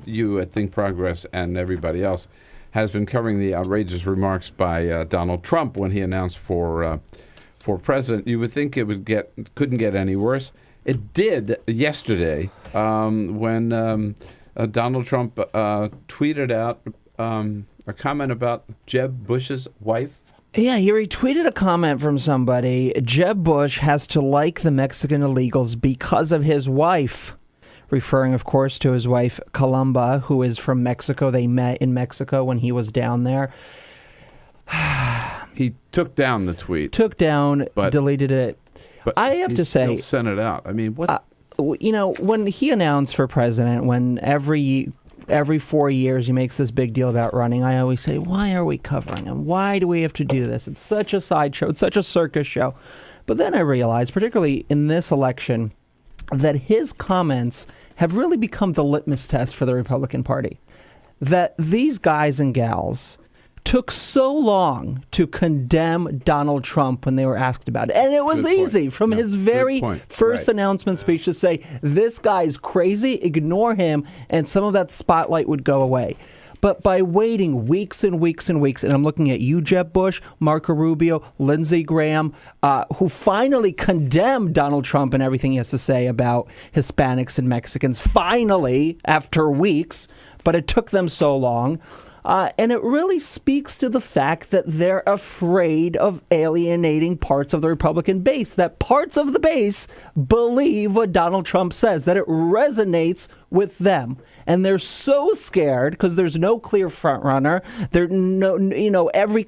you at Think Progress and everybody else has been covering the outrageous remarks by Donald Trump when he announced for president. You would think couldn't get any worse. It did yesterday when Donald Trump tweeted out a comment about Jeb Bush's wife. Yeah, he retweeted a comment from somebody. Jeb Bush has to like the Mexican illegals because of his wife. Referring, of course, to his wife, Columba, who is from Mexico. They met in Mexico when he was down there. He took down the tweet. Deleted it. But I have to say, still sent it out. I mean, what? When he announced for president, when every 4 years he makes this big deal about running, I always say, why are we covering him? Why do we have to do this? It's such a sideshow. It's such a circus show. But then I realized, particularly in this election, that his comments have really become the litmus test for the Republican Party. That these guys and gals took so long to condemn Donald Trump when they were asked about it. And it was easy from his very first announcement speech to say, this guy's crazy, ignore him, and some of that spotlight would go away. But by waiting weeks and weeks and weeks, and I'm looking at you, Jeb Bush, Marco Rubio, Lindsey Graham, who finally condemned Donald Trump and everything he has to say about Hispanics and Mexicans, finally, after weeks, but it took them so long. And it really speaks to the fact that they're afraid of alienating parts of the Republican base, that parts of the base believe what Donald Trump says, that it resonates with them. And they're so scared because there's no clear front runner. Every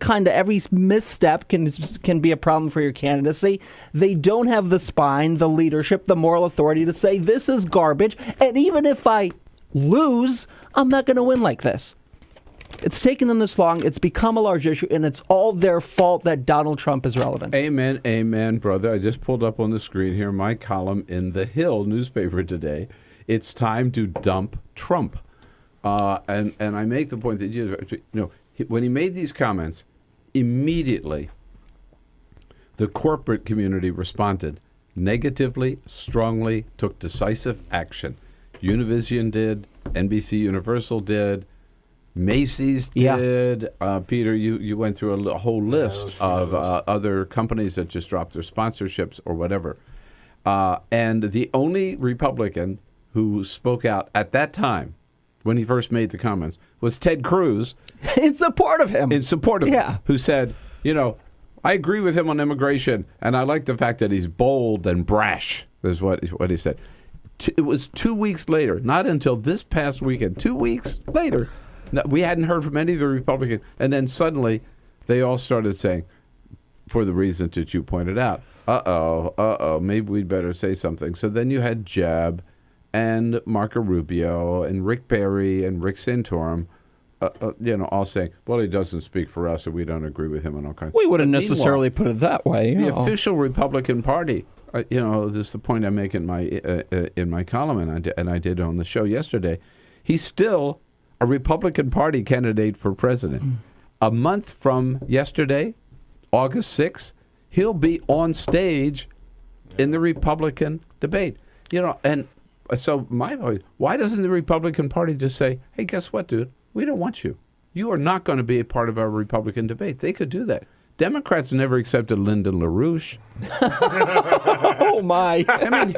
misstep can be a problem for your candidacy. They don't have the spine, the leadership, the moral authority to say this is garbage. And even if I lose, I'm not going to win like this. It's taken them this long. It's become a large issue, and it's all their fault that Donald Trump is relevant. Amen, amen, brother. I just pulled up on the screen here my column in The Hill newspaper today. It's time to dump Trump. And I make the point that, when he made these comments, immediately the corporate community responded negatively, strongly, took decisive action. Univision did, NBC Universal did, Macy's did. Peter, you went through a whole list of other companies that just dropped their sponsorships or whatever. And the only Republican who spoke out at that time, when he first made the comments, was Ted Cruz. In support of him. Who said, I agree with him on immigration, and I like the fact that he's bold and brash, is what he said. It was 2 weeks later, not until this past weekend, 2 weeks later, we hadn't heard from any of the Republicans, and then suddenly they all started saying, for the reasons that you pointed out, maybe we'd better say something. So then you had Jeb and Marco Rubio and Rick Perry and Rick Santorum, all saying, well, he doesn't speak for us, and we don't agree with him on all kinds. We wouldn't necessarily put it that way. The official Republican Party, this is the point I make in my column, and I did on the show yesterday. He's still a Republican Party candidate for president. A month from yesterday, August 6th, he'll be on stage in the Republican debate. And so why doesn't the Republican Party just say, hey, guess what, dude? We don't want you. You are not going to be a part of our Republican debate. They could do that. Democrats never accepted Lyndon LaRouche. Oh, my. I mean,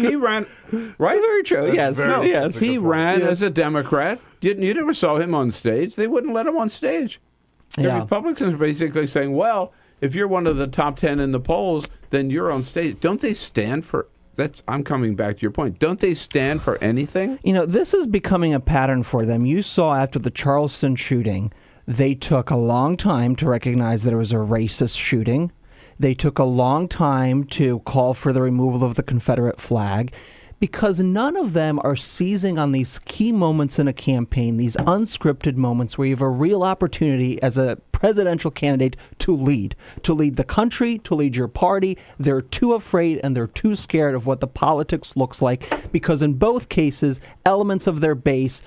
he ran, right? Very true, yes. He ran as a Democrat. You never saw him on stage. They wouldn't let him on stage. The Republicans are basically saying, well, if you're one of the top 10 in the polls, then you're on stage. Don't they stand for... I'm coming back to your point. Don't they stand for anything? This is becoming a pattern for them. You saw after the Charleston shooting, they took a long time to recognize that it was a racist shooting. They took a long time to call for the removal of the Confederate flag because none of them are seizing on these key moments in a campaign, these unscripted moments where you have a real opportunity as a presidential candidate to lead the country, to lead your party. They're too afraid and they're too scared of what the politics looks like because in both cases, elements of their base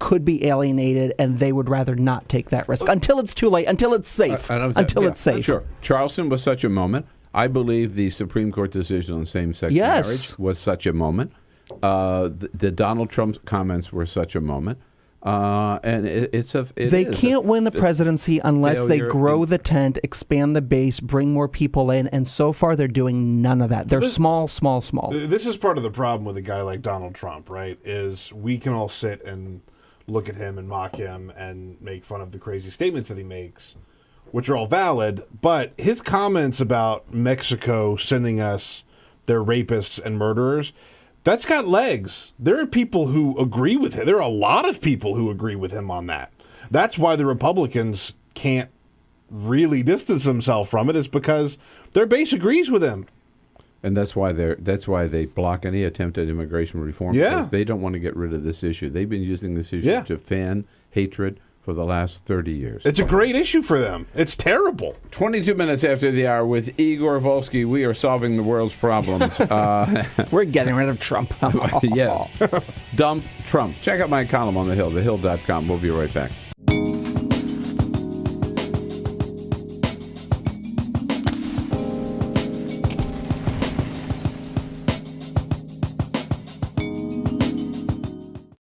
could be alienated, and they would rather not take that risk until it's too late, until it's safe. It's safe. Sure. Charleston was such a moment. I believe the Supreme Court decision on same-sex marriage was such a moment. The Donald Trump comments were such a moment. And they can't win the presidency unless they grow the tent, expand the base, bring more people in, and so far they're doing none of that. They're small. This is part of the problem with a guy like Donald Trump, right? Is we can all sit and look at him and mock him and make fun of the crazy statements that he makes, which are all valid, but his comments about Mexico sending us their rapists and murderers, that's got legs. There are people who agree with him. There are a lot of people who agree with him on that. That's why the Republicans can't really distance themselves from it, is because their base agrees with him. And that's why they block any attempt at immigration reform. Yeah. Because they don't want to get rid of this issue. They've been using this issue to fan hatred for the last 30 years. It's a great issue for them. It's terrible. 22 minutes after the hour with Igor Volsky. We are solving the world's problems. We're getting rid of Trump. Yeah. Dump Trump. Check out my column on The Hill, thehill.com. We'll be right back.